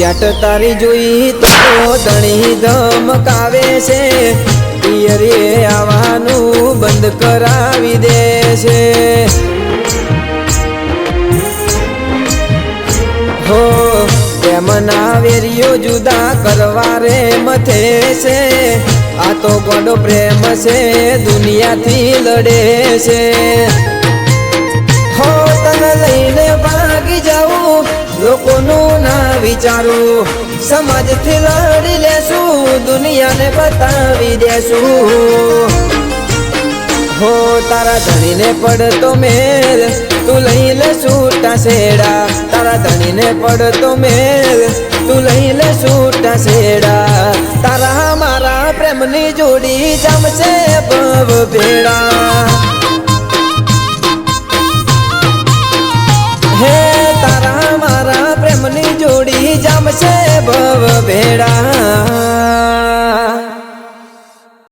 જાટ તારી જોઈ તો ધણી ધમકાવે છે, પિયરે આવવાનું બંધ કરાવી દે છે। હો પ્રેમના વેરીઓ જુદા કરવા રે મથે છે, આ તો ગોડો પ્રેમ છે દુનિયાથી લડે છે। હો તને લઈને ભાગી જાઉં લોકોનું ના વિચારું, સમાજથી લડી લેશું દુનિયાને બતાવી દેશું। હો તારા ધણીને પડતો મેલ તું લઈ લે છૂટા છેડા, તારા ધણીને પડતો મેલ તું લઈ લે છૂટા છેડા, તારા મારા પ્રેમની જોડી જમશે ભવ ભેડા। હે તારા મારા પ્રેમની જોડી જમશે ભવ ભેડા।